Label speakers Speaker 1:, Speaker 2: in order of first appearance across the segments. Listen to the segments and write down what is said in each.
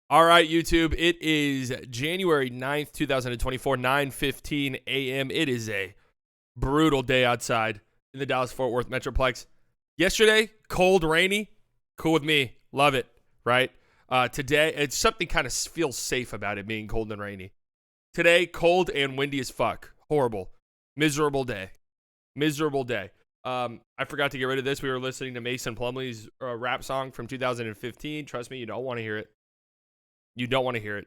Speaker 1: All right, YouTube. It is January 9th, 2024, 9:15 a.m. It is a brutal day outside in the Dallas-Fort Worth Metroplex. Yesterday, cold, rainy, cool with me. Love it, right? Today, it's something kind of feels safe about it being cold and rainy. Today, cold and windy as fuck. Horrible. Miserable day. Miserable day. I forgot to get rid of this. We were listening to Mason Plumlee's rap song from 2015. Trust me, you don't want to hear it. You don't want to hear it.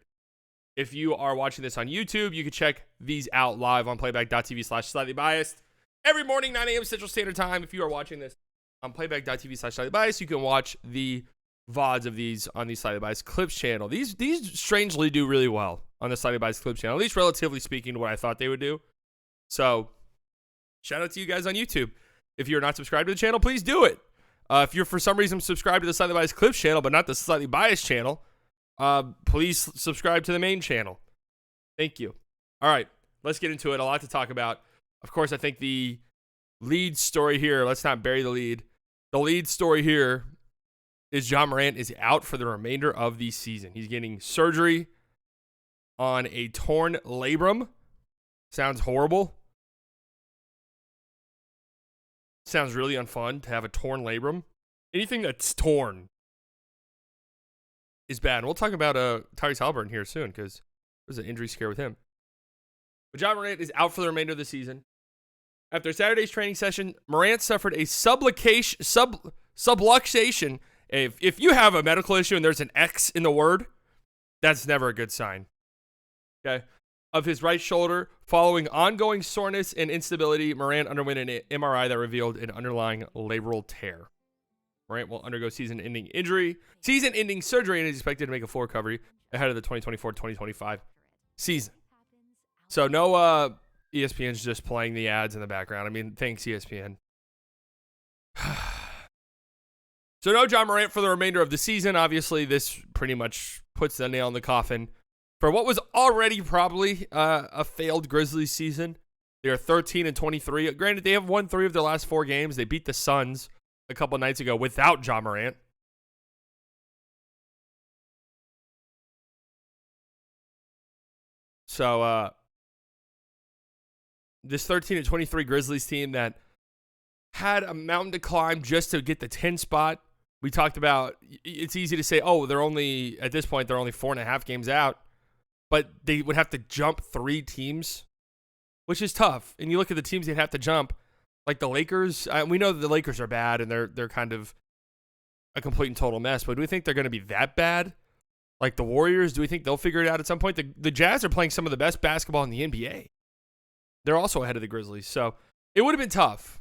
Speaker 1: If you are watching this on YouTube, you can check these out live on playback.tv/slightlybiased. Every morning, 9 a.m. Central Standard Time. If you are watching this on playback.tv/slightlybiased, you can watch the VODs of these on the Slightly Biased Clips channel. These strangely do really well on the Slightly Biased Clips channel, at least relatively speaking to what I thought they would do. So, shout out to you guys on YouTube. If you're not subscribed to the channel, please do it. If you're for some reason subscribed to the Slightly Biased Clips channel, but not the Slightly Biased channel, please subscribe to the main channel. Thank you. All right, let's get into it. A lot to talk about. Of course, I think the lead story here, let's not bury the lead. The lead story here is Ja Morant is out for the remainder of the season. He's getting surgery on a torn labrum. Sounds horrible. Sounds really unfun to have a torn labrum. Anything that's torn is bad. And we'll talk about Tyrese Haliburton here soon because there's an injury scare with him. But Ja Morant is out for the remainder of the season. After Saturday's training session, Morant suffered a subluxation. If you have a medical issue and there's an X in the word, that's never a good sign. Okay. Of his right shoulder. Following ongoing soreness and instability, Morant underwent an MRI that revealed an underlying labral tear. Morant will undergo season-ending surgery, and is expected to make a full recovery ahead of the 2024-2025 season. So no ESPN's just playing the ads in the background. I mean, thanks, ESPN. So no Ja Morant for the remainder of the season. Obviously, this pretty much puts the nail in the coffin for what was already probably a failed Grizzlies season. They are 13-23. Granted, they have won 3 of their last 4 games. They beat the Suns a couple nights ago without Ja Morant. So this 13-23 Grizzlies team that had a mountain to climb just to get the 10 spot. We talked about, it's easy to say, oh, at this point, they're only 4.5 games out. But they would have to jump 3 teams, which is tough. And you look at the teams they'd have to jump, like the Lakers. We know that the Lakers are bad and they're kind of a complete and total mess. But do we think they're going to be that bad? Like the Warriors, do we think they'll figure it out at some point? The Jazz are playing some of the best basketball in the NBA. They're also ahead of the Grizzlies. So it would have been tough.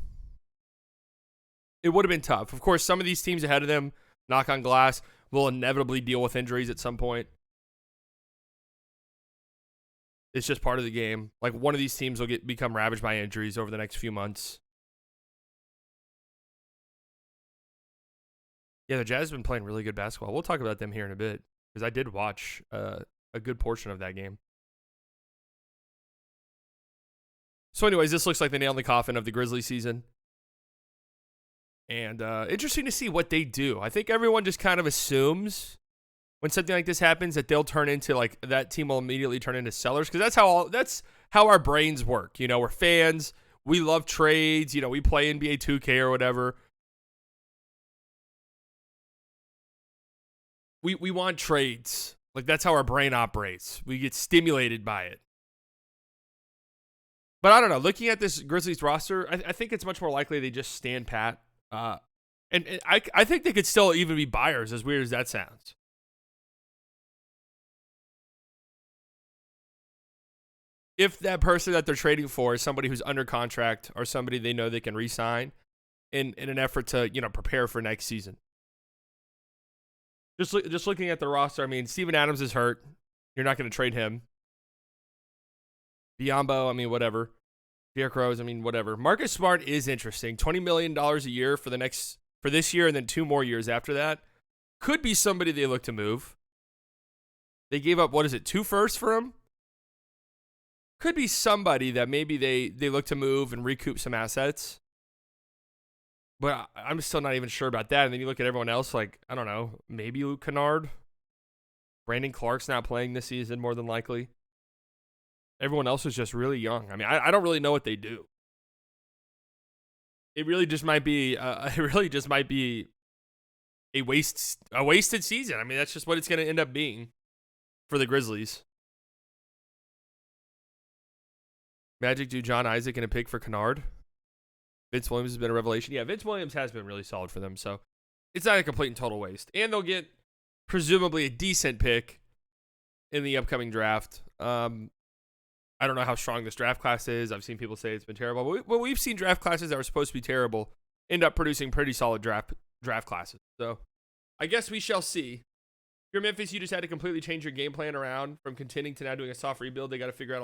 Speaker 1: It would have been tough. Of course, some of these teams ahead of them, knock on glass, will inevitably deal with injuries at some point. It's just part of the game. Like one of these teams will become ravaged by injuries over the next few months. Yeah, the Jazz have been playing really good basketball. We'll talk about them here in a bit because I did watch a good portion of that game. So anyways, this looks like the nail in the coffin of the Grizzlies season. And interesting to see what they do. I think everyone just kind of assumes when something like this happens that they'll turn into, like, that team will immediately turn into sellers, because that's how our brains work. You know, we're fans. We love trades. You know, we play NBA 2K or whatever. We want trades. Like, that's how our brain operates. We get stimulated by it. But I don't know. Looking at this Grizzlies roster, I think it's much more likely they just stand pat. And I think they could still even be buyers, as weird as that sounds. If that person that they're trading for is somebody who's under contract or somebody they know they can re-sign in an effort to, you know, prepare for next season. Just looking at the roster, I mean, Steven Adams is hurt. You're not going to trade him. Biyombo, I mean, whatever. Derrick Rose, I mean, whatever. Marcus Smart is interesting. $20 million a year for this year and then 2 more years after that. Could be somebody they look to move. They gave up, 2 firsts for him? Could be somebody that maybe they look to move and recoup some assets. But I'm still not even sure about that. And then you look at everyone else, like, I don't know, maybe Luke Kennard. Brandon Clark's not playing this season, more than likely. Everyone else is just really young. I mean, I don't really know what they do. It really just might be. A wasted season. I mean, that's just what it's going to end up being for the Grizzlies. Magic do John Isaac and a pick for Kennard. Vince Williams has been a revelation. Yeah, Vince Williams has been really solid for them, so it's not a complete and total waste. And they'll get presumably a decent pick in the upcoming draft. I don't know how strong this draft class is. I've seen people say it's been terrible. But we've seen draft classes that were supposed to be terrible end up producing pretty solid draft classes. So I guess we shall see. If you're Memphis, you just had to completely change your game plan around from contending to now doing a soft rebuild. They got to figure out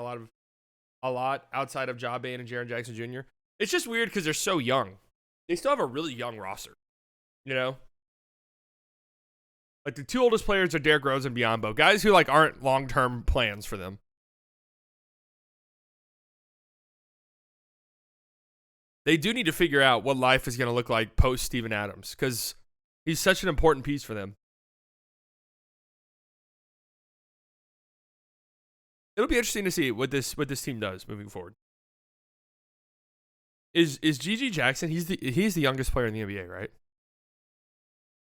Speaker 1: a lot outside of Ja Bain and Jaren Jackson Jr. It's just weird because they're so young. They still have a really young roster. You know? Like the two oldest players are Derrick Rose and Biyombo. Guys who like aren't long-term plans for them. They do need to figure out what life is going to look like post Steven Adams because he's such an important piece for them. It'll be interesting to see what this team does moving forward. Is Gigi Jackson? He's the youngest player in the NBA, right?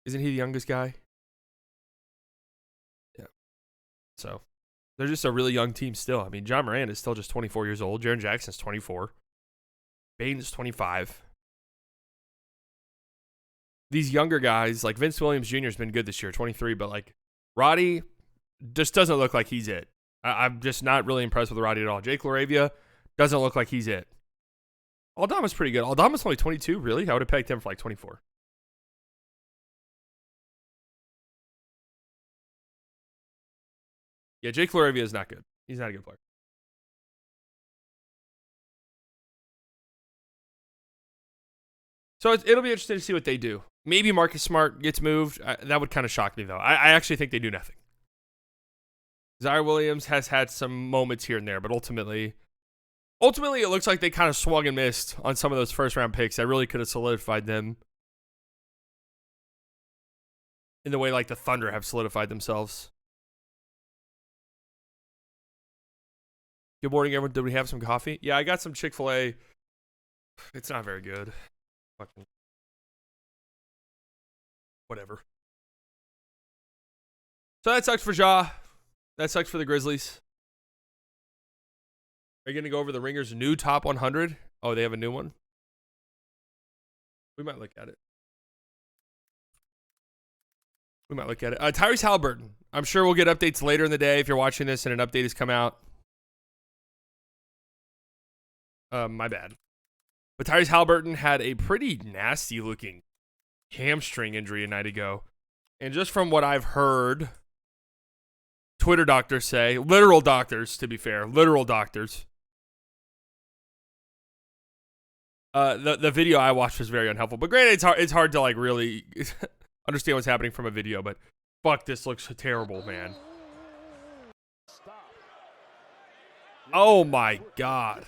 Speaker 1: Isn't he the youngest guy? Yeah. So they're just a really young team still. I mean, John Morant is still just 24 years old. Jaren Jackson's 24. Bain's 25. These younger guys, like Vince Williams Jr. has been good this year, 23, but like Roddy just doesn't look like he's it. I'm just not really impressed with Roddy at all. Jake LaRavia doesn't look like he's it. Aldama's pretty good. Aldama's only 22, really? I would have pegged him for like 24. Yeah, Jake LaRavia is not good. He's not a good player. So it'll be interesting to see what they do. Maybe Marcus Smart gets moved. That would kind of shock me, though. I actually think they do nothing. Zaire Williams has had some moments here and there, but ultimately it looks like they kind of swung and missed on some of those first-round picks that really could have solidified them in the way like the Thunder have solidified themselves. Good morning, everyone. Did we have some coffee? Yeah, I got some Chick-fil-A. It's not very good. Fucking whatever. So that sucks for Ja. That sucks for the Grizzlies. Are you going to go over the Ringer's new top 100? Oh, they have a new one? We might look at it. Tyrese Haliburton. I'm sure we'll get updates later in the day if you're watching this and an update has come out. My bad. But Tyrese Haliburton had a pretty nasty-looking hamstring injury a night ago. And just from what I've heard, Twitter doctors say, literal doctors, to be fair, literal doctors. The video I watched was very unhelpful. But granted, it's hard to like really understand what's happening from a video. But fuck, this looks terrible, man. Oh my God.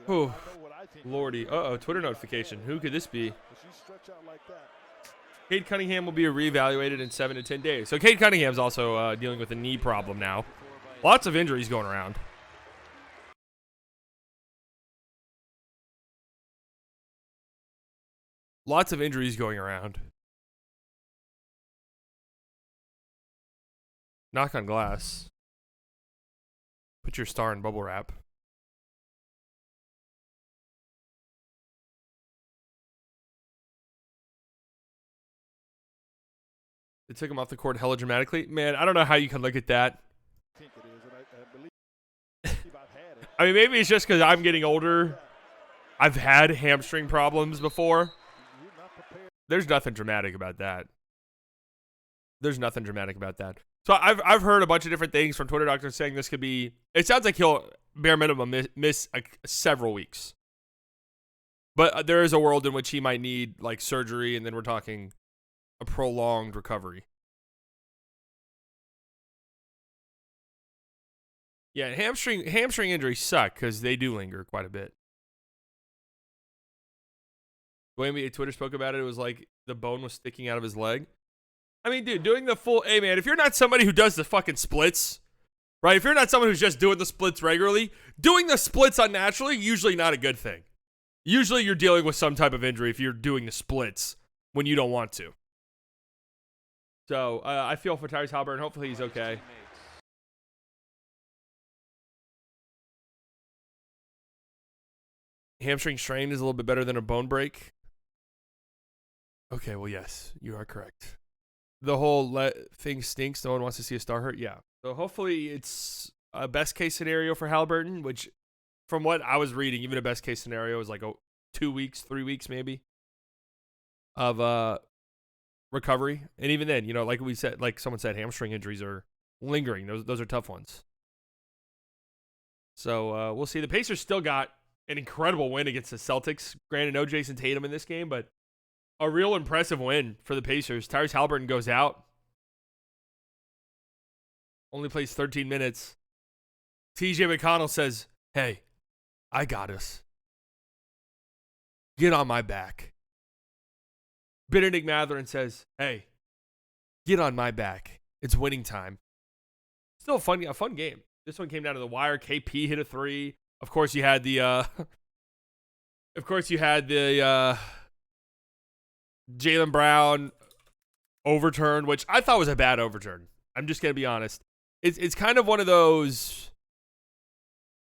Speaker 1: Oh, Lordy. Uh-oh, Twitter notification. Who could this be? Cade Cunningham will be reevaluated in 7 to 10 days. So Cade Cunningham's also dealing with a knee problem now. Lots of injuries going around. Lots of injuries going around. Knock on glass. Put your star in bubble wrap. They took him off the court hella dramatically. Man, I don't know how you can look at that. I mean, maybe it's just because I'm getting older. I've had hamstring problems before. There's nothing dramatic about that. So I've heard a bunch of different things from Twitter doctors saying this could be. It sounds like he'll bare minimum miss several weeks. But there is a world in which he might need like surgery, and then we're talking a prolonged recovery. Yeah, hamstring injuries suck because they do linger quite a bit. The way Twitter spoke about it, it was like the bone was sticking out of his leg. I mean, dude, doing the full, hey man, if you're not somebody who does the fucking splits, right? If you're not someone who's just doing the splits regularly, doing the splits unnaturally, usually not a good thing. Usually you're dealing with some type of injury if you're doing the splits when you don't want to. So I feel for Tyrese Haliburton. Hopefully he's okay. Hamstring strain is a little bit better than a bone break. Okay, well, yes, you are correct. The whole thing stinks. No one wants to see a star hurt. Yeah. So hopefully it's a best case scenario for Haliburton, which from what I was reading, even a best case scenario is like 2 weeks, 3 weeks maybe of recovery. And even then, like we said, like someone said, hamstring injuries are lingering. Those are tough ones. So we'll see. The Pacers still got an incredible win against the Celtics. Granted, no Jason Tatum in this game, but a real impressive win for the Pacers. Tyrese Haliburton goes out. Only plays 13 minutes. TJ McConnell says, hey, I got us. Get on my back. Benedict Mathurin says, hey, get on my back. It's winning time. Still a fun game. This one came down to the wire. KP hit a 3. Of course, you had the Jaylen Brown overturn, which I thought was a bad overturn. I'm just gonna be honest. It's kind of one of those.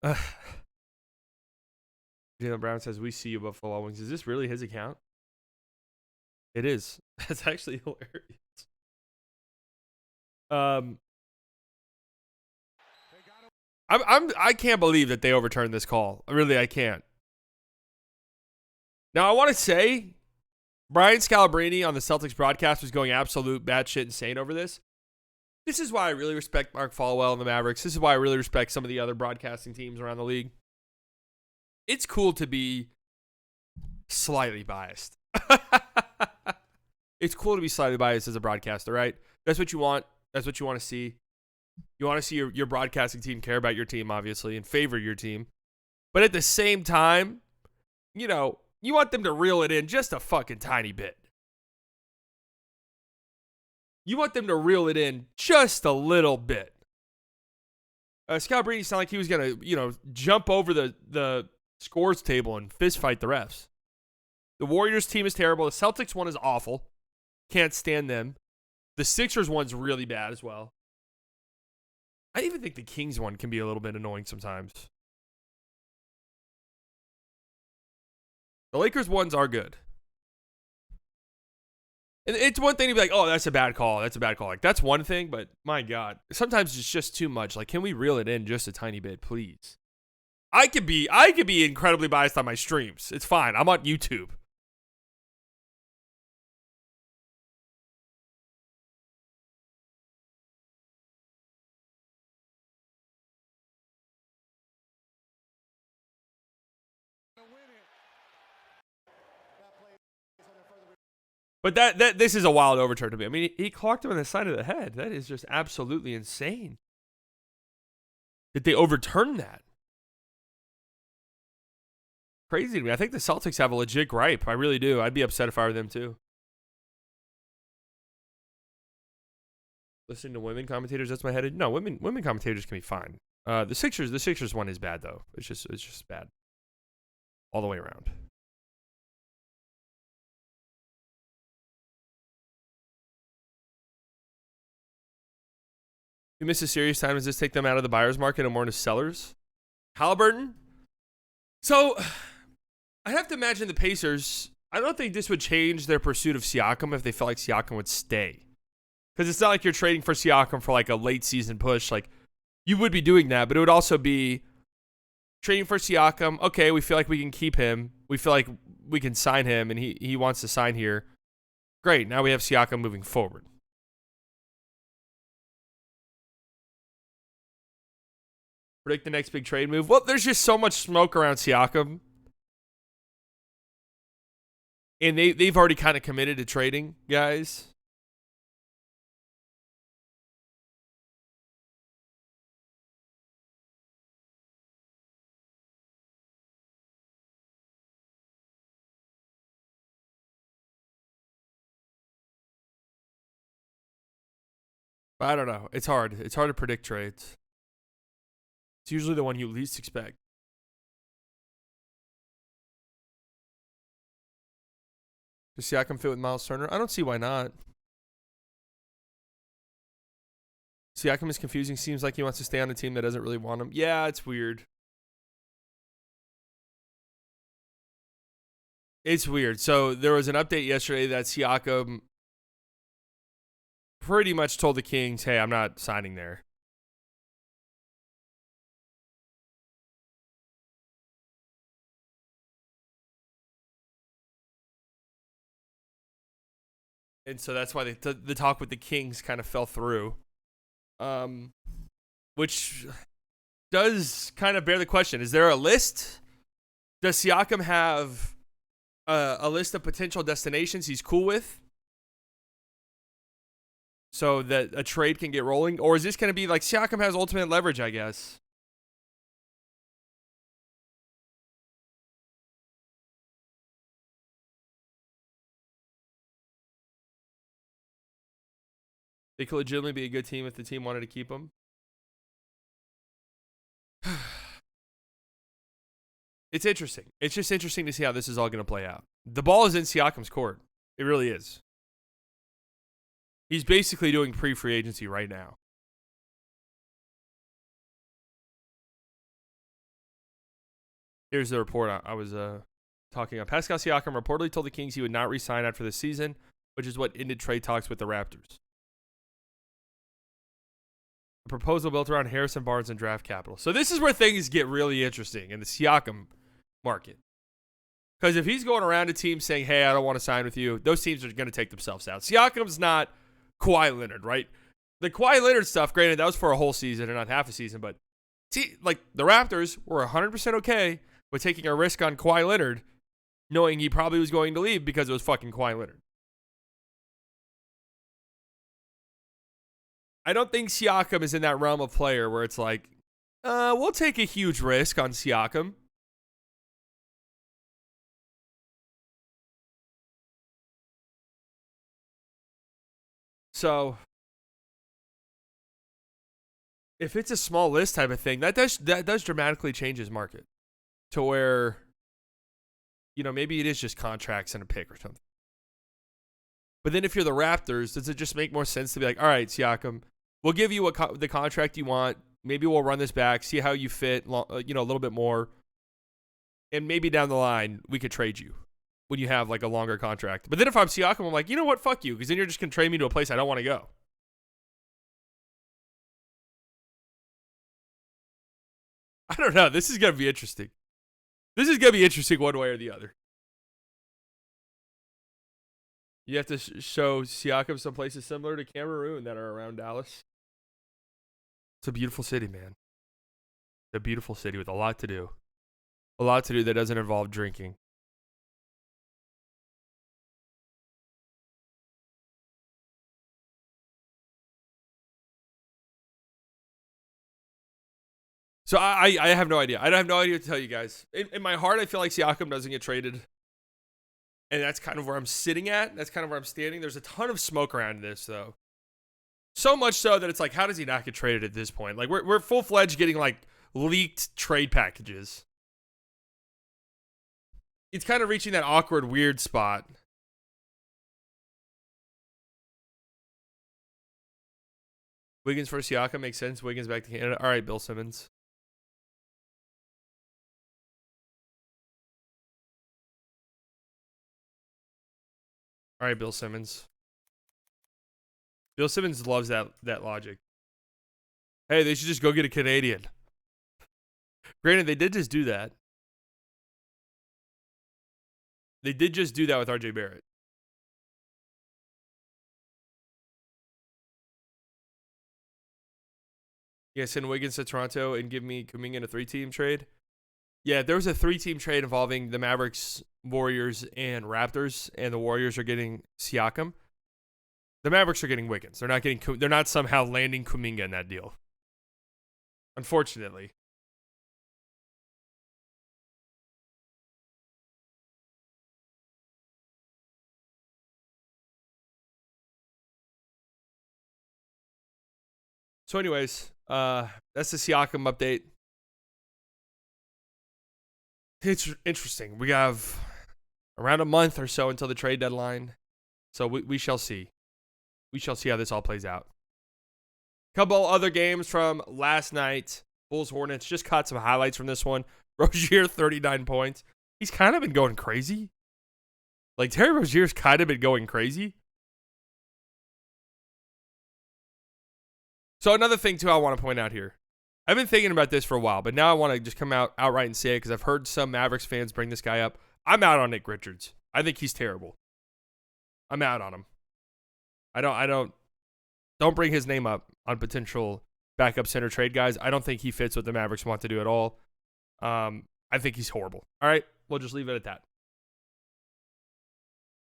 Speaker 1: Jaylen Brown says, "We see you, Buffalo Wild Wings." Is this really his account? It is. That's actually hilarious. I can't believe that they overturned this call. Really, I can't. Now, I want to say Brian Scalabrine on the Celtics broadcast was going absolute batshit insane over this. This is why I really respect Mark Falwell and the Mavericks. This is why I really respect some of the other broadcasting teams around the league. It's cool to be slightly biased. It's cool to be slightly biased as a broadcaster, right? That's what you want. That's what you want to see. You want to see your broadcasting team care about your team, obviously, and favor your team. But at the same time, you want them to reel it in just a fucking tiny bit. You want them to reel it in just a little bit. Scalabrine sounded like he was going to, jump over the scores table and fist fight the refs. The Warriors team is terrible. The Celtics one is awful. Can't stand them. The Sixers one's really bad as well. I even think the Kings one can be a little bit annoying sometimes. The Lakers ones are good. And it's one thing to be like, oh, that's a bad call. That's a bad call. Like, that's one thing, but my God. Sometimes it's just too much. Like, can we reel it in just a tiny bit, please? I could be incredibly biased on my streams. It's fine. I'm on YouTube. But this is a wild overturn to me. I mean, he clocked him on the side of the head. That is just absolutely insane. Did they overturn that? Crazy to me. I think the Celtics have a legit gripe. I really do. I'd be upset if I were them too. Listening to women commentators, that's my head. No, women commentators can be fine. The Sixers one is bad though. It's just bad. All the way around. You miss a serious time. Does this take them out of the buyer's market and more into sellers? Haliburton? So, I have to imagine the Pacers, I don't think this would change their pursuit of Siakam if they felt like Siakam would stay. Because it's not like you're trading for Siakam for like a late season push. Like, you would be doing that, but it would also be trading for Siakam. Okay, we feel like we can keep him. We feel like we can sign him, and he wants to sign here. Great, now we have Siakam moving forward. Predict the next big trade move. Well, there's just so much smoke around Siakam. And they've already kind of committed to trading, guys. But I don't know. It's hard. It's hard to predict trades. It's usually the one you least expect. Does Siakam fit with Miles Turner? I don't see why not. Siakam is confusing. Seems like he wants to stay on a team that doesn't really want him. Yeah, it's weird. It's weird. So there was an update yesterday that Siakam pretty much told the Kings, hey, I'm not signing there. And so that's why the talk with the Kings kind of fell through. Which does kind of bear the question. Is there a list? Does Siakam have a list of potential destinations he's cool with so that a trade can get rolling? Or is this going to be like Siakam has ultimate leverage, I guess? They could legitimately be a good team if the team wanted to keep him. It's interesting. It's just interesting to see how this is all going to play out. The ball is in Siakam's court. It really is. He's basically doing pre-free agency right now. Here's the report I was talking about. Pascal Siakam reportedly told the Kings he would not re-sign after the season, which is what ended trade talks with the Raptors. A proposal built around Harrison Barnes and draft capital. So this is where things get really interesting in the Siakam market. Because if he's going around to teams saying, hey, I don't want to sign with you, those teams are going to take themselves out. Siakam's not Kawhi Leonard, right? The Kawhi Leonard stuff, granted, that was for a whole season and not half a season, but see, like the Raptors were 100% okay with taking a risk on Kawhi Leonard, knowing he probably was going to leave because it was fucking Kawhi Leonard. I don't think Siakam is in that realm of player where it's like, we'll take a huge risk on Siakam. So if it's a small list type of thing, that does dramatically change his market to where, you know, maybe it is just contracts and a pick or something. But then if you're the Raptors, does it just make more sense to be like, all right, Siakam, we'll give you the contract you want. Maybe we'll run this back, see how you fit, a little bit more. And maybe down the line, we could trade you when you have like a longer contract. But then if I'm Siakam, I'm like, you know what? Fuck you. Because then you're just going to trade me to a place I don't want to go. I don't know. This is going to be interesting. This is going to be interesting one way or the other. You have to show Siakam some places similar to Cameroon that are around Dallas. It's a beautiful city, man. It's a beautiful city with a lot to do. A lot to do that doesn't involve drinking. So I have no idea. I have no idea what to tell you guys. In my heart, I feel like Siakam doesn't get traded. And that's kind of where I'm sitting at. That's kind of where I'm standing. There's a ton of smoke around this, though. So much so that it's like, how does he not get traded at this point? Like, we're full-fledged getting, like, leaked trade packages. It's kind of reaching that awkward, weird spot. Wiggins for Siakam makes sense. Wiggins back to Canada. All right, Bill Simmons. All right, Bill Simmons. Bill Simmons loves that logic. Hey, they should just go get a Canadian. Granted, they did just do that. They did just do that with RJ Barrett. Yeah, send Wiggins to Toronto and give me Kuminga in a 3-team trade. Yeah, there was a 3-team trade involving the Mavericks, Warriors, and Raptors, and the Warriors are getting Siakam. The Mavericks are getting Wiggins. They're not somehow landing Kuminga in that deal. Unfortunately. So anyways, that's the Siakam update. It's interesting. We have around a month or so until the trade deadline. So we shall see. We shall see how this all plays out. Couple other games from last night. Bulls Hornets. Just caught some highlights from this one. Rozier, 39 points. He's kind of been going crazy. Like, Terry Rozier's kind of been going crazy. So another thing, too, I want to point out here. I've been thinking about this for a while, but now I want to just come out outright and say it because I've heard some Mavericks fans bring this guy up. I'm out on Nick Richards. I think he's terrible. I'm out on him. Don't bring his name up on potential backup center trade guys. I don't think he fits what the Mavericks want to do at all. I think he's horrible. All right, we'll just leave it at that.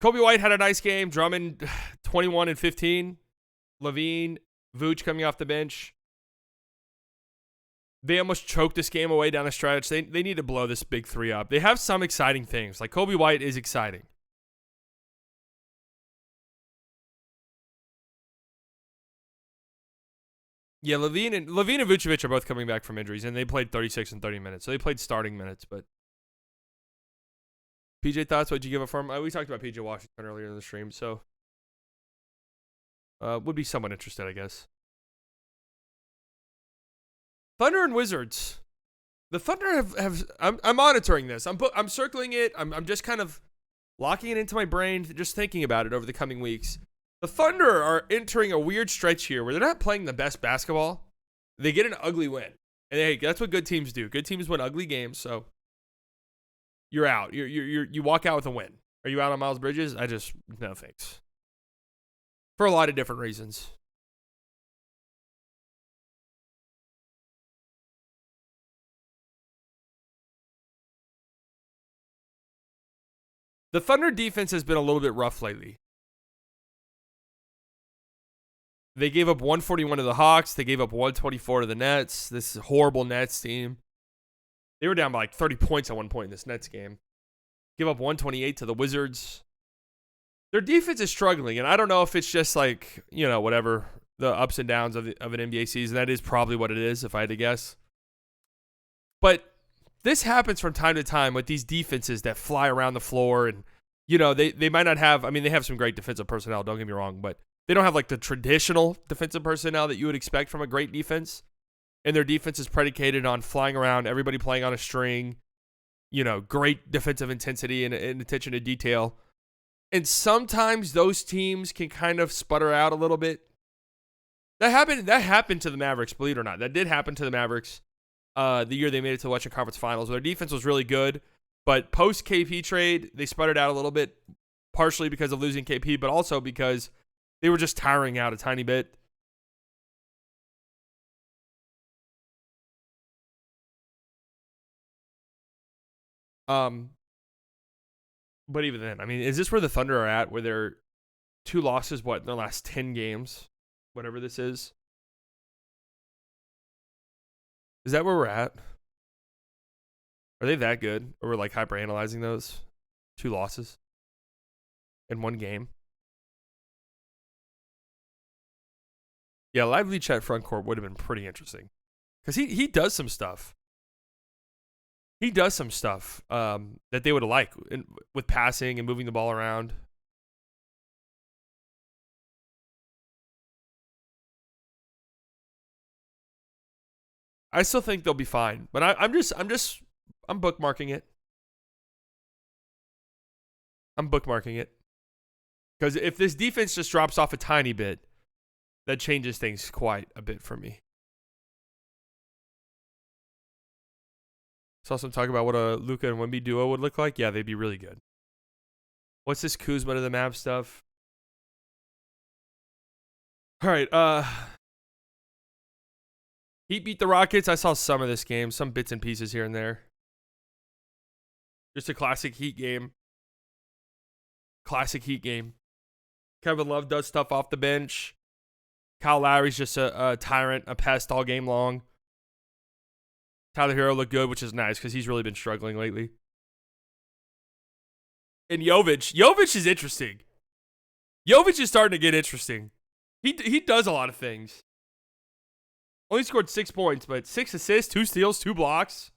Speaker 1: Kobe White had a nice game. Drummond, 21 and 15. Levine, Vooch coming off the bench. They almost choked this game away down the stretch. They need to blow this big three up. They have some exciting things. Like, Kobe White is exciting. Yeah, Levine and Vucevic are both coming back from injuries, and they played 36 and 30 minutes. So they played starting minutes, but PJ, thoughts? What'd you give up for him? We talked about PJ Washington earlier in the stream, so would be somewhat interested, I guess. Thunder and Wizards. The Thunder have I'm monitoring this. I'm circling it. I'm just kind of locking it into my brain, just thinking about it over the coming weeks. The Thunder are entering a weird stretch here where they're not playing the best basketball. They get an ugly win. And hey, that's what good teams do. Good teams win ugly games, so you're out. You walk out with a win. Are you out on Miles Bridges? No thanks. For a lot of different reasons. The Thunder defense has been a little bit rough lately. They gave up 141 to the Hawks. They gave up 124 to the Nets. This is a horrible Nets team. They were down by like 30 points at one point in this Nets game. Give up 128 to the Wizards. Their defense is struggling, and I don't know if it's just like, whatever, the ups and downs of an NBA season. That is probably what it is, if I had to guess. But this happens from time to time with these defenses that fly around the floor, and, they might not have, they have some great defensive personnel, don't get me wrong, but they don't have like the traditional defensive personnel that you would expect from a great defense. And their defense is predicated on flying around, everybody playing on a string, great defensive intensity and attention to detail. And sometimes those teams can kind of sputter out a little bit. That happened to the Mavericks, believe it or not. That did happen to the Mavericks the year they made it to the Western Conference Finals. Their defense was really good, but post KP trade, they sputtered out a little bit, partially because of losing KP, but also because they were just tiring out a tiny bit. But even then, is this where the Thunder are at, where they're 2 losses, in their last 10 games? Whatever this is. Is that where we're at? Are they that good? Or we're like hyper-analyzing those? 2 losses in one game? Yeah, Lively Chat front court would have been pretty interesting. Because he does some stuff. He does some stuff that they would like with passing and moving the ball around. I still think they'll be fine, but I'm bookmarking it. I'm bookmarking it. Because if this defense just drops off a tiny bit, that changes things quite a bit for me. Saw some talk about what a Luka and Wemby duo would look like. Yeah, they'd be really good. What's this Kuzma to the Mavs stuff? All right. Heat beat the Rockets. I saw some of this game, some bits and pieces here and there. Just a classic Heat game. Kevin Love does stuff off the bench. Kyle Lowry's just a tyrant, a pest all game long. Tyler Hero looked good, which is nice because he's really been struggling lately. And Jovic is interesting. Jovic is starting to get interesting. He does a lot of things. Only scored 6 points, but 6 assists, 2 steals, 2 blocks.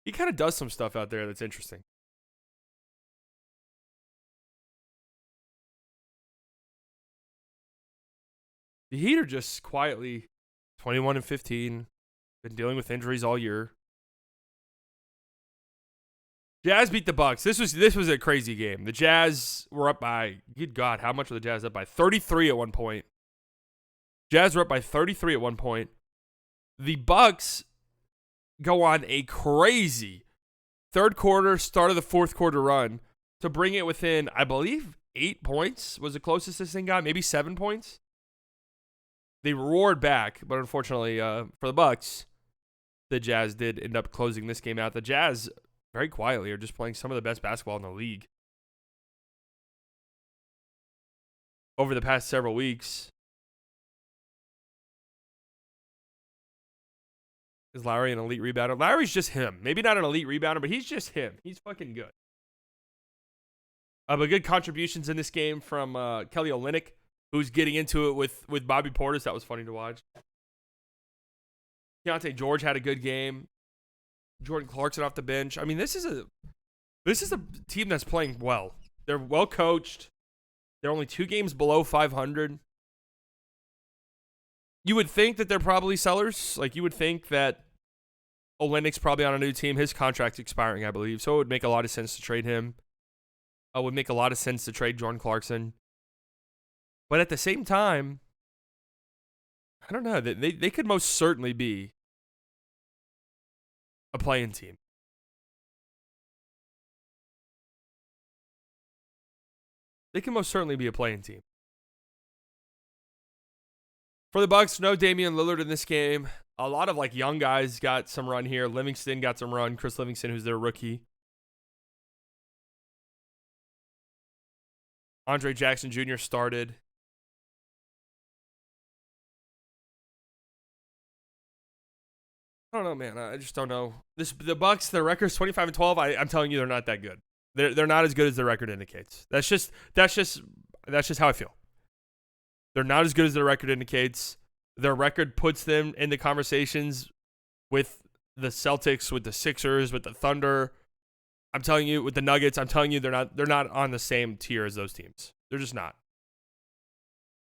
Speaker 1: He kind of does some stuff out there that's interesting. The Heat are just quietly 21-15. Been dealing with injuries all year. Jazz beat the Bucks. This was a crazy game. The Jazz were up by, good God, how much were the Jazz up by? 33 at one point. Jazz were up by 33 at one point. The Bucks go on a crazy third quarter, start of the fourth quarter run to bring it within, I believe, 8 points was the closest this thing got, maybe 7 points. They roared back, but unfortunately for the Bucks, the Jazz did end up closing this game out. The Jazz, very quietly, are just playing some of the best basketball in the league over the past several weeks. Is Lowry an elite rebounder? Lowry's just him. Maybe not an elite rebounder, but he's just him. He's fucking good. But good contributions in this game from Kelly Olynyk, who's getting into it with Bobby Portis. That was funny to watch. Keontae George had a good game. Jordan Clarkson off the bench. I mean, this is a team that's playing well. They're well coached. They're only 2 games below 500. You would think that they're probably sellers. Like, you would think that Olynyk's probably on a new team. His contract's expiring, I believe. So it would make a lot of sense to trade him. It would make a lot of sense to trade Jordan Clarkson. But at the same time, I don't know. They could most certainly be a play-in team. They can most certainly be a play-in team. For the Bucks, no Damian Lillard in this game. A lot of young guys got some run here. Livingston got some run. Chris Livingston, who's their rookie. Andre Jackson Jr. started. I don't know, man. I just don't know. The Bucks, their record's 25-12. I'm telling you, they're not that good. They're not as good as their record indicates. That's just how I feel. They're not as good as their record indicates. Their record puts them in the conversations with the Celtics, with the Sixers, with the Thunder. I'm telling you, with the Nuggets, I'm telling you, they're not on the same tier as those teams. They're just not.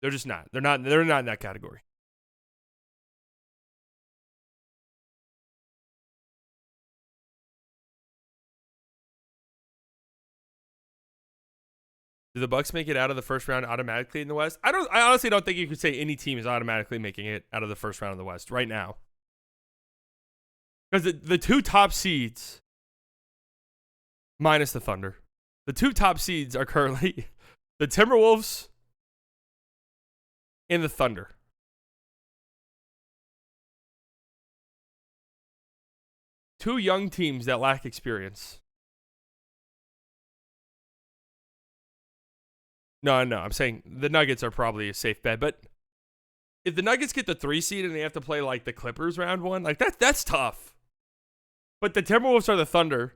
Speaker 1: They're just not. They're not in that category. Do the Bucks make it out of the first round automatically in the West? I honestly don't think you could say any team is automatically making it out of the first round of the West right now. Because the 2 top seeds, minus the Thunder, the 2 top seeds are currently the Timberwolves and the Thunder. Two young teams that lack experience. No, I'm saying the Nuggets are probably a safe bet, but if the Nuggets get the 3 seed and they have to play the Clippers round 1, that's tough. But the Timberwolves are the Thunder.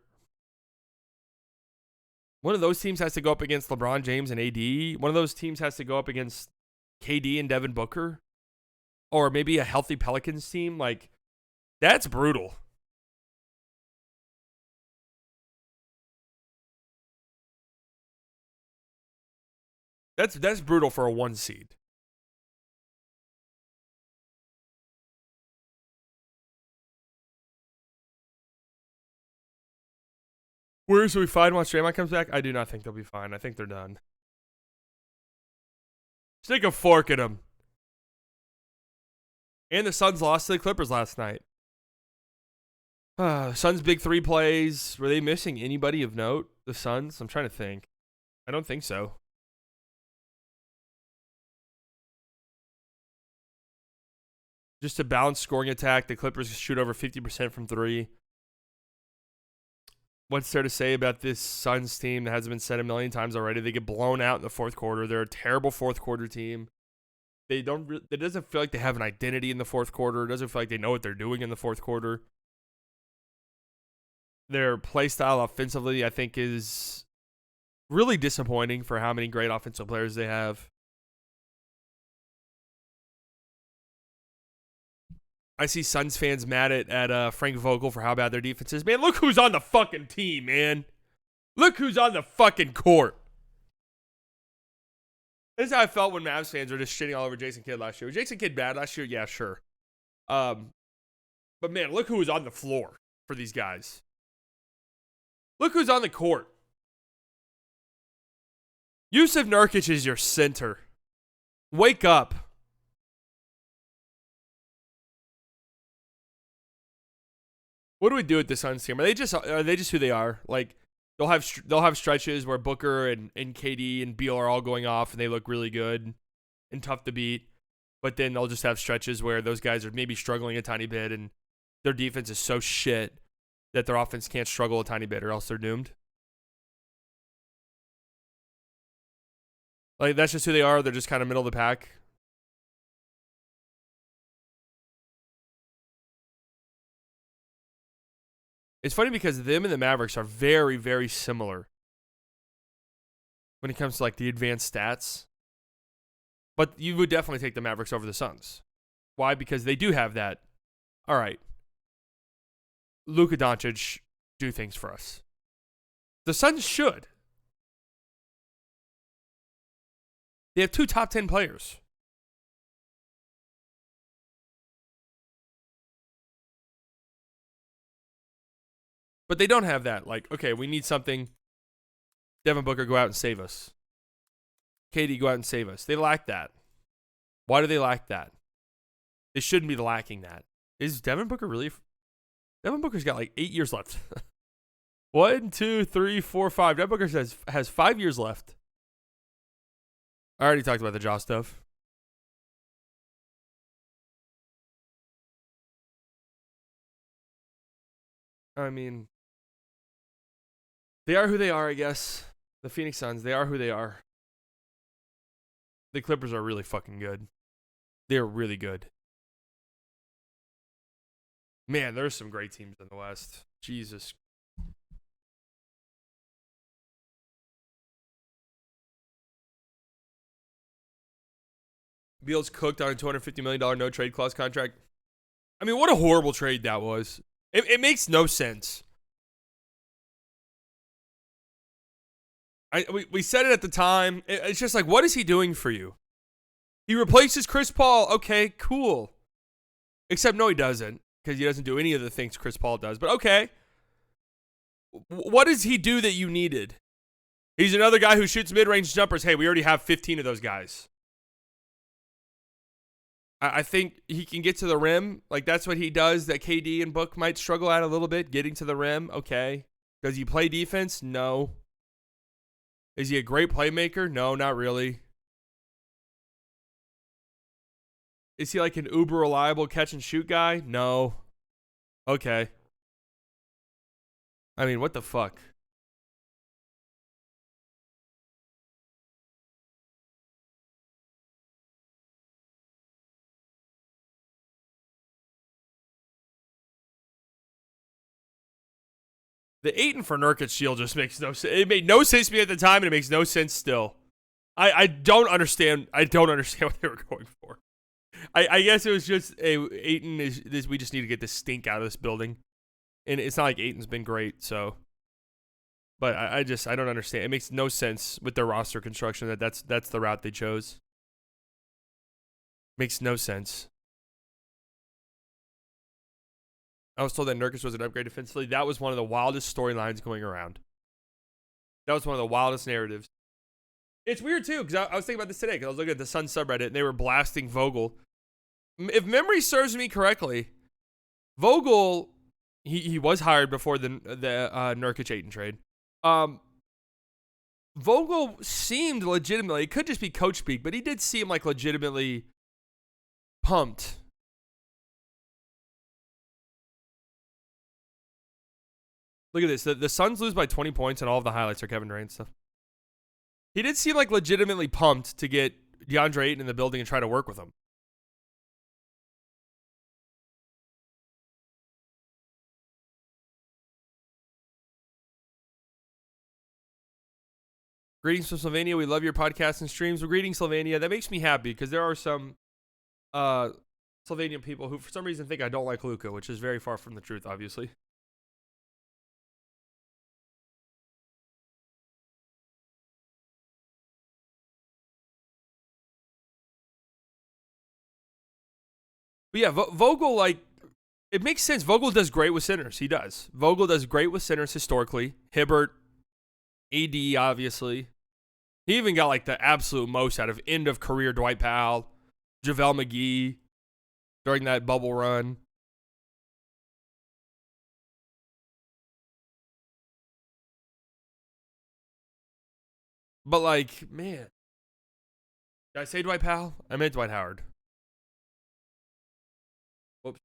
Speaker 1: One of those teams has to go up against LeBron James and AD. One of those teams has to go up against KD and Devin Booker. Or maybe a healthy Pelicans team. That's brutal. That's brutal for a 1 seed. Whereas we find once Draymond comes back, I do not think they'll be fine. I think they're done. Stick a fork in them. And the Suns lost to the Clippers last night. Suns' big 3 plays. Were they missing anybody of note? The Suns? I'm trying to think. I don't think so. Just a balanced scoring attack. The Clippers shoot over 50% from 3. What's there to say about this Suns team that hasn't been said a million times already? They get blown out in the fourth quarter. They're a terrible fourth quarter team. It doesn't feel like they have an identity in the fourth quarter. It doesn't feel like they know what they're doing in the fourth quarter. Their play style offensively, I think, is really disappointing for how many great offensive players they have. I see Suns fans mad at Frank Vogel for how bad their defense is. Man, look who's on the fucking team, man. Look who's on the fucking court. This is how I felt when Mavs fans were just shitting all over Jason Kidd last year. Was Jason Kidd bad last year? Yeah, sure. But man, look who was on the floor for these guys. Look who's on the court. Yusuf Nurkic is your center. Wake up. What do we do with the Suns team? Are they just who they are? Like they'll have stretches where Booker and KD and Beal are all going off and they look really good and tough to beat. But then they'll just have stretches where those guys are maybe struggling a tiny bit and their defense is so shit that their offense can't struggle a tiny bit or else they're doomed. Like that's just who they are. They're just kind of middle of the pack. It's funny because them and the Mavericks are very, very similar when it comes to like the advanced stats. But you would definitely take the Mavericks over the Suns. Why? Because they do have that. All right. Luka Doncic do things for us. The Suns should. They have 2 top 10 players. But they don't have that. Like, okay, we need something. Devin Booker, go out and save us. KD, go out and save us. They lack that. Why do they lack that? They shouldn't be lacking that. Is Devin Booker really? Devin Booker's got like 8 years left. 1, 2, 3, 4, 5. Devin Booker has 5 years left. I already talked about the Jaw stuff. I mean, they are who they are, I guess. The Phoenix Suns, they are who they are. The Clippers are really fucking good. They're really good. Man, there's some great teams in the West. Jesus. Beal's cooked on a $250 million no-trade clause contract. I mean, what a horrible trade that was. It makes no sense. We said it at the time. It's just like, what is he doing for you? He replaces Chris Paul. Okay, cool. Except no, he doesn't. Because he doesn't do any of the things Chris Paul does. But okay. What does he do that you needed? He's another guy who shoots mid-range jumpers. Hey, we already have 15 of those guys. I think he can get to the rim. Like, that's what he does that KD and Book might struggle at a little bit. Getting to the rim, okay. Does he play defense? No. Is he a great playmaker? No, not really. Is he like an uber reliable catch and shoot guy? No. Okay. I mean, what the fuck? The Ayton for Nurkic deal just makes no sense. It made no sense to me at the time, and it makes no sense still. I don't understand. I don't understand what they were going for. I guess it was just Ayton is this. We just need to get this stink out of this building, and it's not like Ayton's been great. So, but I don't understand. It makes no sense with their roster construction that's the route they chose. Makes no sense. I was told that Nurkic was an upgrade defensively. That was one of the wildest storylines going around. That was one of the wildest narratives. It's weird, too, because I was thinking about this today, because I was looking at the Sun subreddit, and they were blasting Vogel. If memory serves me correctly, Vogel, he was hired before the Nurkic-Ayton trade. Vogel seemed legitimately, it could just be coach speak, but he did seem like legitimately pumped. Look at this. The Suns lose by 20 points, and all of the highlights are Kevin Durant stuff. He did seem like legitimately pumped to get DeAndre Ayton in the building and try to work with him. Greetings from Slovenia. We love your podcasts and streams. Well, greetings, Slovenia. That makes me happy because there are some Pennsylvania people who for some reason think I don't like Luka, which is very far from the truth, obviously. But yeah, Vogel, like, it makes sense. Vogel does great with centers. He does. Vogel does great with centers historically. Hibbert, AD, obviously. He even got like the absolute most out of end of career Dwight Powell, JaVale McGee during that bubble run. But like, man, did I say Dwight Powell? I meant Dwight Howard. Whoops.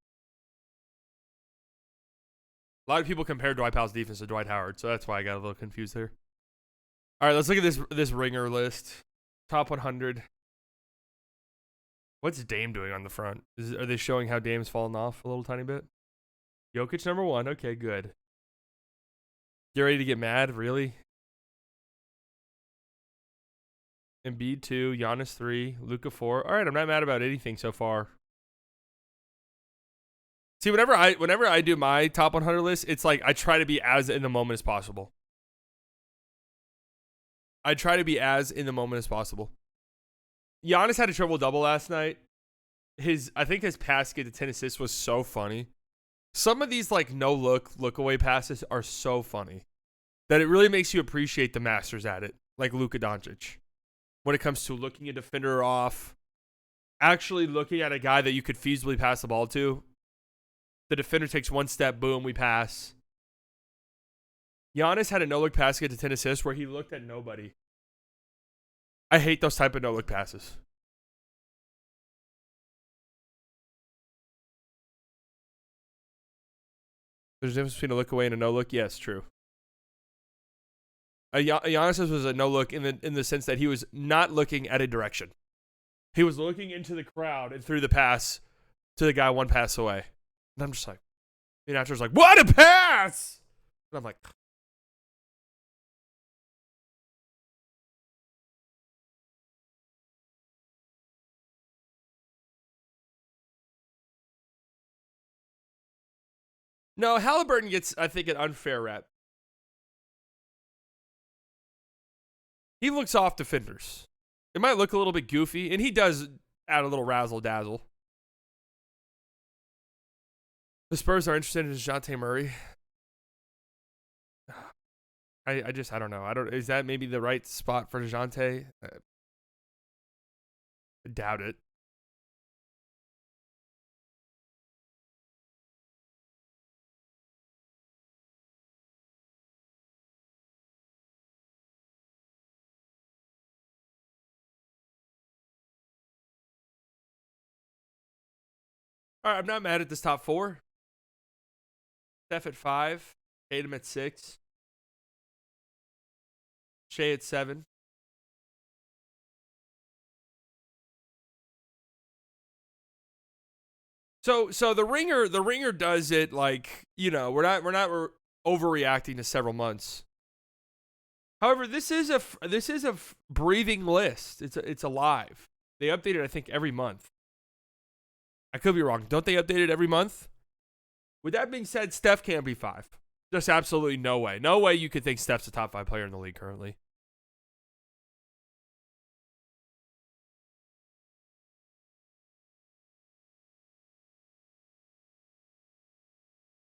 Speaker 1: A lot of people compare Dwight Powell's defense to Dwight Howard, so that's why I got a little confused there. All right, let's look at this ringer list. Top 100. What's Dame doing on the front? Are they showing how Dame's fallen off a little tiny bit? Jokic number 1. Okay, good. You ready to get mad? Really? Embiid 2, Giannis 3, Luka 4. All right, I'm not mad about anything so far. See, whenever I do my top 100 list, it's like I try to be as in the moment as possible. I try to be as in the moment as possible. Giannis had a triple-double last night. I think his pass get to 10 assists was so funny. Some of these like look away passes are so funny that it really makes you appreciate the masters at it, like Luka Doncic. When it comes to looking a defender off, actually looking at a guy that you could feasibly pass the ball to. The defender takes one step, boom, we pass. Giannis had a no-look pass get to 10 assists where he looked at nobody. I hate those type of no-look passes. There's a difference between a look away and a no-look? Yes, true. Giannis was a no-look in the sense that he was not looking at a direction. He was looking into the crowd and threw the pass to the guy one pass away. And I'm just like, the announcer's like, what a pass! And I'm like, no, Haliburton gets, I think, an unfair rep. He looks off defenders. It might look a little bit goofy, and he does add a little razzle-dazzle. The Spurs are interested in DeJounte Murray. I don't know. Is that maybe the right spot for DeJounte? I doubt it. All right, I'm not mad at this top 4. Steph at 5, Tatum at 6, Shea at 7. So the ringer does it like, you know, we're not overreacting to several months. However, this is a breathing list. It's alive. They update it, I think, every month. I could be wrong. Don't they update it every month? With that being said, Steph can't be 5. There's absolutely no way. No way you could think Steph's a top 5 player in the league currently.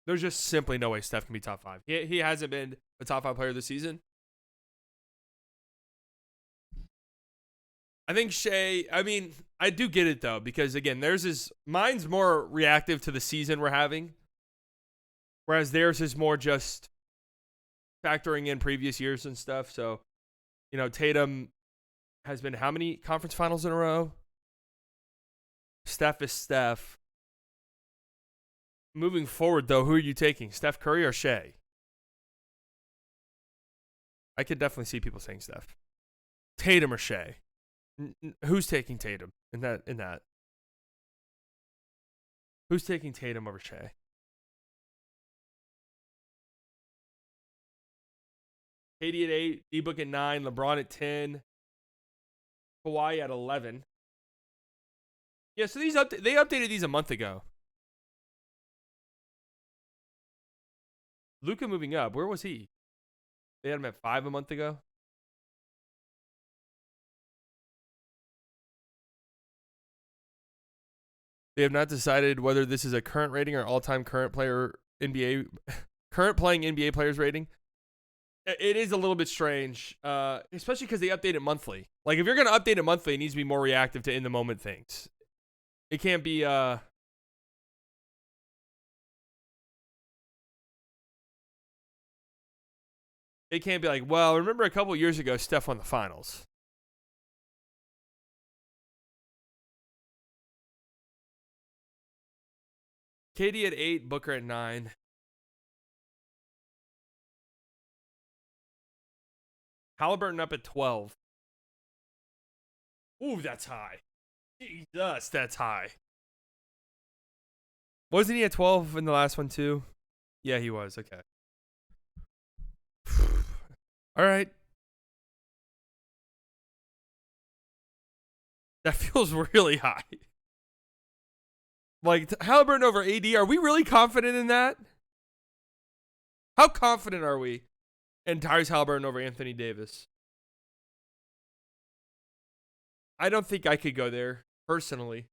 Speaker 1: There's just simply no way Steph can be top 5. He hasn't been a top 5 player this season. I think Shea, I mean, I do get it though, because again, mine's more reactive to the season we're having, whereas theirs is more just factoring in previous years and stuff. So, you know, Tatum has been how many conference finals in a row? Steph is Steph. Moving forward, though, who are you taking? Steph Curry or Shea? I could definitely see people saying Steph. Tatum or Shea? Who's taking Tatum in that? Who's taking Tatum over Shea? KD at 8, D-Book at 9, LeBron at 10, Kawhi at 11. Yeah, so they updated these a month ago. Luka moving up. Where was he? They had him at 5 a month ago. They have not decided whether this is a current rating or all-time current player NBA, current playing NBA players rating. It is a little bit strange, especially because they update it monthly. Like, if you're going to update it monthly, it needs to be more reactive to in-the-moment things. It can't be, it can't be like, well, remember a couple years ago, Steph won the finals. KD at 8, Booker at 9. Haliburton up at 12. Ooh, that's high. Jesus, that's high. Wasn't he at 12 in the last one, too? Yeah, he was. Okay. All right. That feels really high. Like, Haliburton over AD, are we really confident in that? How confident are we in Tyrese Haliburton over Anthony Davis? I don't think I could go there, personally.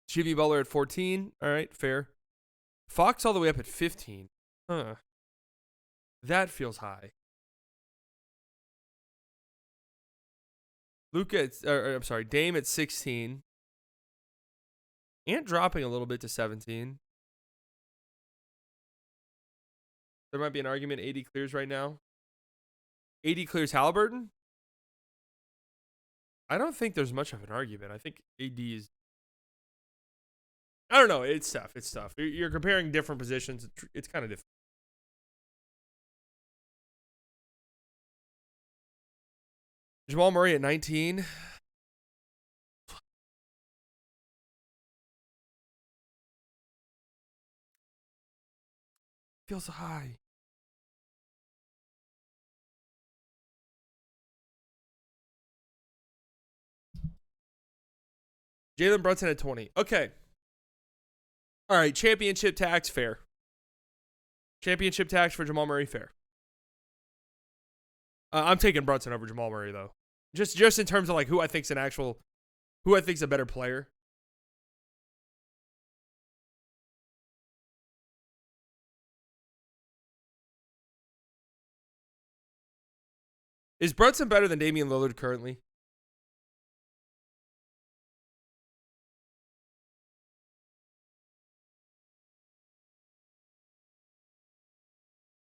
Speaker 1: Jimmy Butler at 14. All right, fair. Fox all the way up at 15. Huh. That feels high. Dame at 16. Ant dropping a little bit to 17. There might be an argument AD clears right now. AD clears Haliburton? I don't think there's much of an argument. I think AD is... I don't know. It's tough. It's tough. You're comparing different positions. It's kind of different. Jamal Murray at 19. Feels high. Jalen Brunson at 20. Okay. All right. Championship tax, fair. Championship tax for Jamal Murray, fair. I'm taking Brunson over Jamal Murray, though. Just in terms of like who I think's a better player. Is Brunson better than Damian Lillard currently?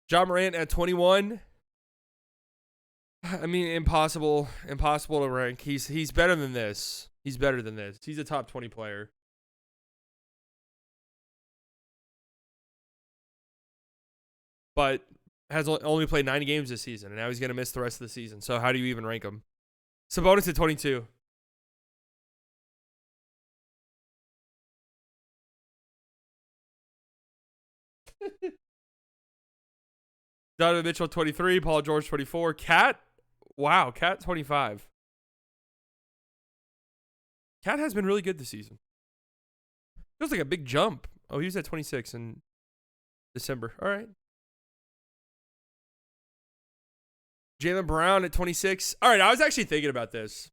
Speaker 1: John Morant at 21. I mean, impossible to rank. He's better than this. He's better than this. He's a top 20 player. But has only played 90 games this season, and now he's going to miss the rest of the season. So how do you even rank him? Sabonis at 22. Donovan Mitchell 23, Paul George 24, Cat. Wow, Cat 25. Cat has been really good this season. Feels like a big jump. Oh, he was at 26 in December. All right. Jaylen Brown at 26. All right, I was actually thinking about this.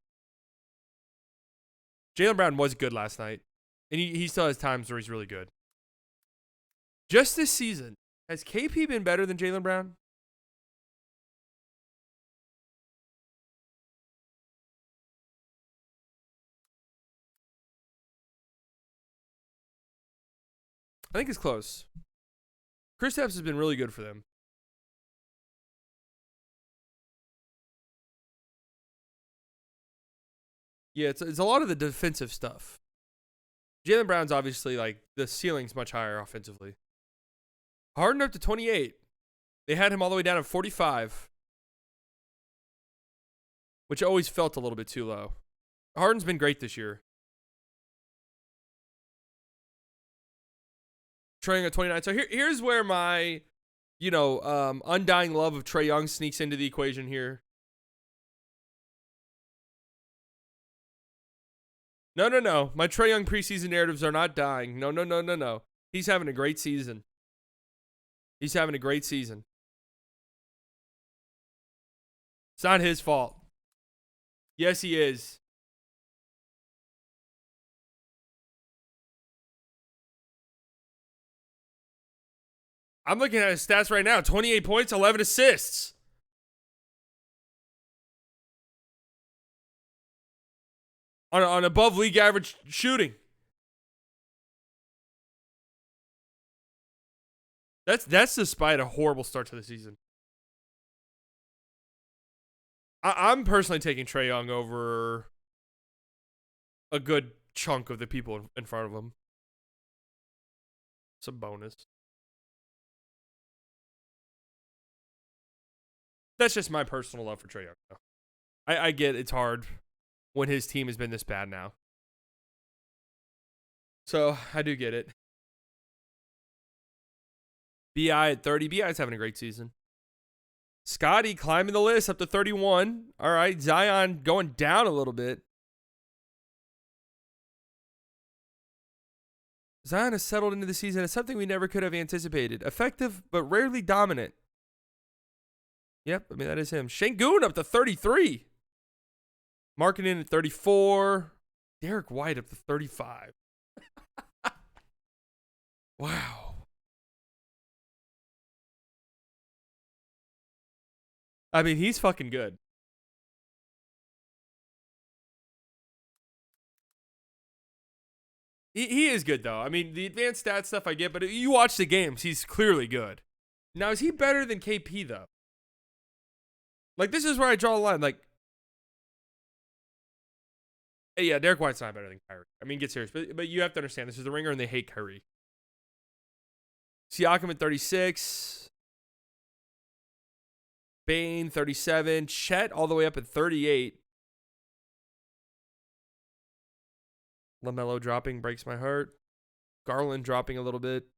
Speaker 1: Jaylen Brown was good last night, and he still has times where he's really good. Just this season, has KP been better than Jaylen Brown? I think it's close. Kristaps has been really good for them. Yeah, it's a lot of the defensive stuff. Jaylen Brown's obviously like the ceiling's much higher offensively. Harden up to 28. They had him all the way down at 45, which always felt a little bit too low. Harden's been great this year. Trae Young at 29. So here's where my, undying love of Trae Young sneaks into the equation here. No, no, no. My Trae Young preseason narratives are not dying. No, no, no, no, no. He's having a great season. He's having a great season. It's not his fault. Yes, he is. I'm looking at his stats right now. 28 points, 11 assists. On above league average shooting. That's despite a horrible start to the season. I'm personally taking Trae Young over a good chunk of the people in front of him. It's a bonus. That's just my personal love for Trae Young. I get it's hard when his team has been this bad now. So I do get it. BI at 30. BI's having a great season. Scotty climbing the list up to 31. All right. Zion going down a little bit. Zion has settled into the season as something we never could have anticipated. Effective, but rarely dominant. Yep, I mean, that is him. Şengün up to 33. Marketing at 34. Derek White up to 35. Wow. I mean, he's fucking good. He is good, though. I mean, the advanced stat stuff I get, but you watch the games, he's clearly good. Now, is he better than KP, though? Like, this is where I draw a line. Like, yeah, Derek White's not better than Kyrie. I mean, get serious. But you have to understand, this is the Ringer, and they hate Kyrie. Siakam at 36. Bane, 37. Chet all the way up at 38. LaMelo dropping breaks my heart. Garland dropping a little bit.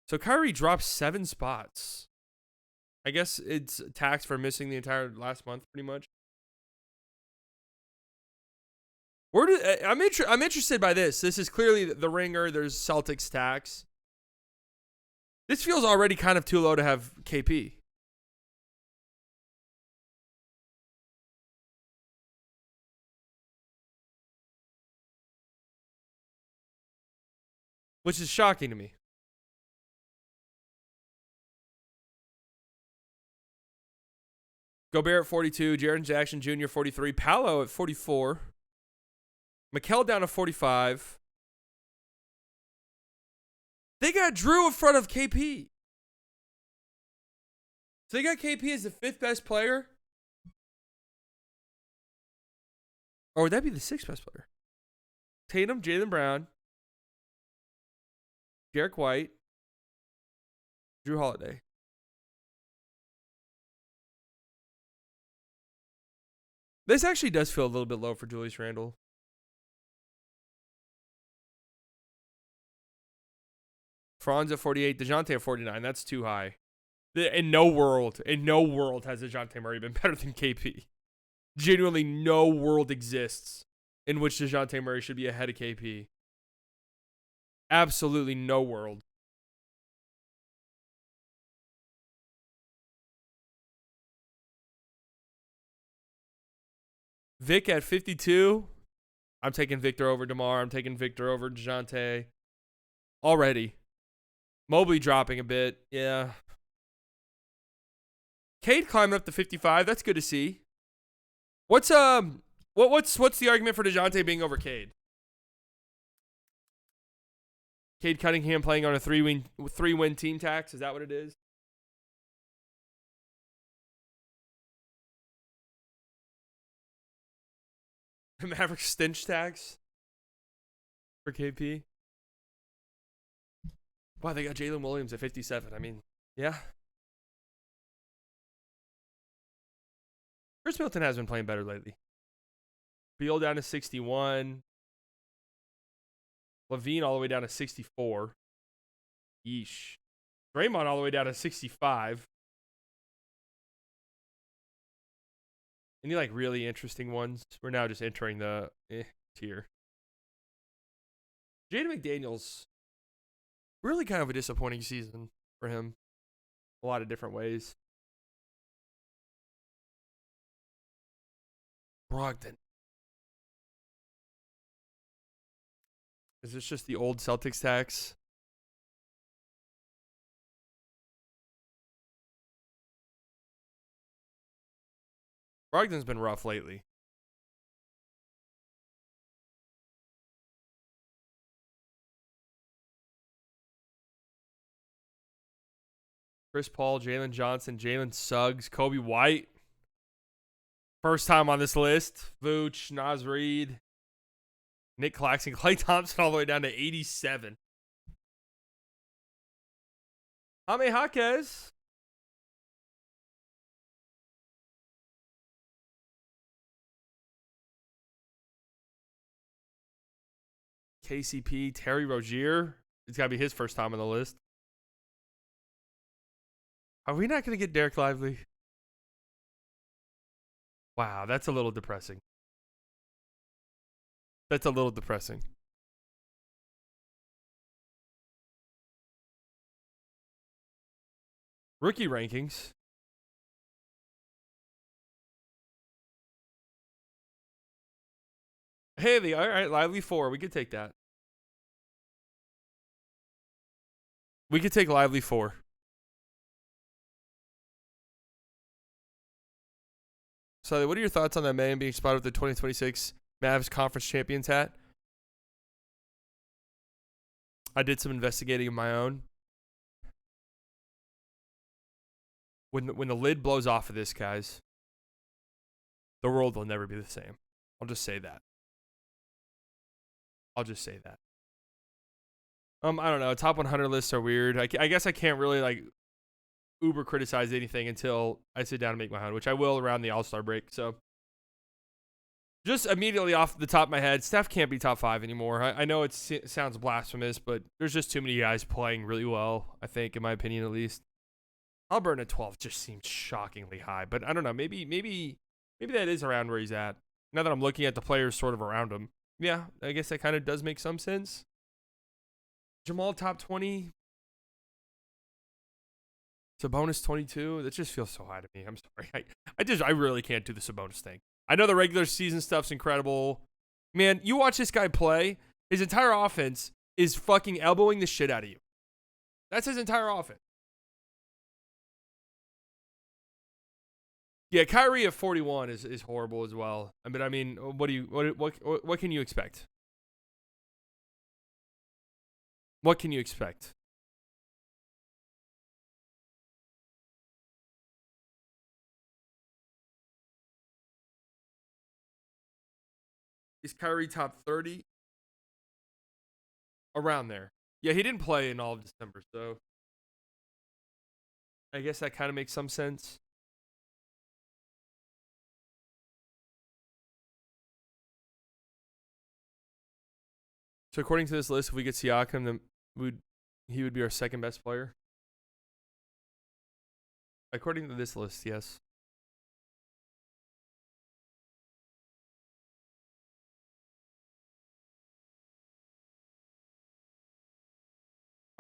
Speaker 1: So Kyrie dropped 7 spots. I guess it's taxed for missing the entire last month, pretty much. I'm interested by this. This is clearly the Ringer. There's Celtics tax. This feels already kind of too low to have KP. Which is shocking to me. Gobert at 42. Jaren Jackson Jr. 43. Paolo at 44. Mikal down to 45. They got Drew in front of KP. So they got KP as the 5th best player? Or would that be the 6th best player? Tatum, Jaylen Brown, Derek White, Drew Holiday. This actually does feel a little bit low for Julius Randle. Franz at 48, DeJounte at 49. That's too high. In no world has DeJounte Murray been better than KP. Genuinely, no world exists in which DeJounte Murray should be ahead of KP. Absolutely no world. Vic at 52. I'm taking Victor over DeMar. I'm taking Victor over DeJounte. Already. Mobley dropping a bit. Yeah. Cade climbing up to 55. That's good to see. What's the argument for DeJounte being over Cade? Cade Cunningham playing on a 3-win team tax. Is that what it is? The Maverick stench tax for KP. Wow, they got Jalen Williams at 57. I mean, yeah. Chris Middleton has been playing better lately. Beal down to 61. Levine all the way down to 64. Yeesh. Draymond all the way down to 65. Any like really interesting ones? We're now just entering the tier. Jaden McDaniels, really kind of a disappointing season for him. A lot of different ways. Brogdon. Is this just the old Celtics tax? Brogdon's been rough lately. Chris Paul, Jalen Johnson, Jalen Suggs, Kobe White. First time on this list. Vooch, Naz Reid, Nick Claxton, Klay Thompson all the way down to 87. Jaime Jaquez. KCP, Terry Rozier. It's got to be his first time on the list. Are we not going to get Derek Lively? Wow, that's a little depressing. That's a little depressing. Rookie rankings. Haley, all right, Lively 4. We could take that. We could take Lively 4. So, what are your thoughts on that man being spotted with the 2026 Mavs Conference Champions hat? I did some investigating of my own. When the lid blows off of this, guys, the world will never be the same. I'll just say that. I don't know. Top 100 lists are weird. I guess I can't really like uber criticize anything until I sit down and make my own, which I will around the All-Star break. So just immediately off the top of my head, Steph can't be top 5 anymore. I know it sounds blasphemous, but there's just too many guys playing really well, I think, in my opinion at least. Haliburton at 12 just seems shockingly high, but I don't know. Maybe that is around where he's at. Now that I'm looking at the players sort of around him, yeah, I guess that kind of does make some sense. Jamal top 20. Sabonis 22. That just feels so high to me. I'm sorry. I really can't do the Sabonis thing. I know the regular season stuff's incredible. Man, you watch this guy play, his entire offense is fucking elbowing the shit out of you. That's his entire offense. Yeah, Kyrie at 41 is horrible as well. I mean, what can you expect? What can you expect? Is Kyrie top 30? Around there. Yeah, he didn't play in all of December, so I guess that kind of makes some sense. So according to this list, if we get Siakam, then he would be our second best player. According to this list, yes.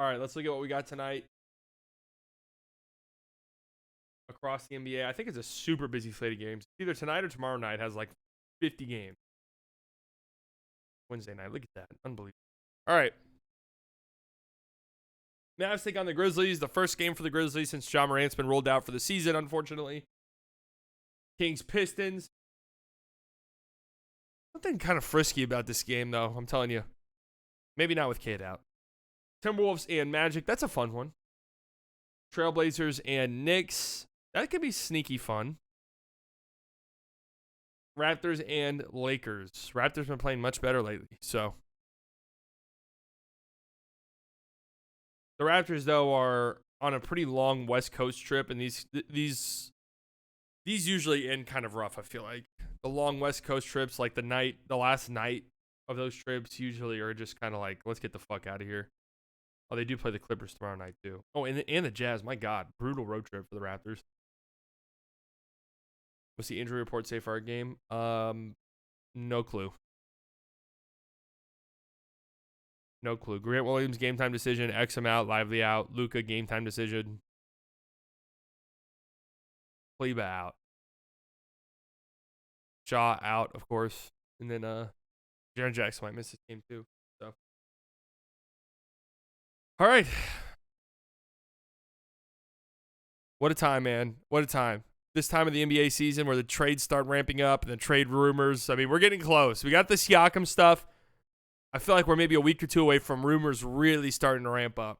Speaker 1: All right, let's look at what we got tonight across the NBA. I think it's a super busy slate of games. Either tonight or tomorrow night has like 50 games. Wednesday night. Look at that. Unbelievable. All right. Mavs take on the Grizzlies. The first game for the Grizzlies since Ja Morant's been rolled out for the season, unfortunately. Kings Pistons. Something kind of frisky about this game, though. I'm telling you. Maybe not with Cade out. Timberwolves and Magic. That's a fun one. Trailblazers and Knicks. That could be sneaky fun. Raptors and Lakers. Raptors been playing much better lately, so. The Raptors, though, are on a pretty long West Coast trip, and these usually end kind of rough, I feel like. The long West Coast trips, like the last night of those trips, usually are just kind of like, let's get the fuck out of here. Oh, they do play the Clippers tomorrow night, too. Oh, and the Jazz. My God, brutal road trip for the Raptors. What's the injury report say for our game? No clue. No clue. Grant Williams, game time decision. Exum out. Lively out. Luka, game time decision. Kleba out. Shaw out, of course. And then Jaren Jackson might miss this game too. So, all right. What a time, man. What a time. This time of the NBA season where the trades start ramping up and the trade rumors. I mean, we're getting close. We got the Siakam stuff. I feel like we're maybe a week or two away from rumors really starting to ramp up.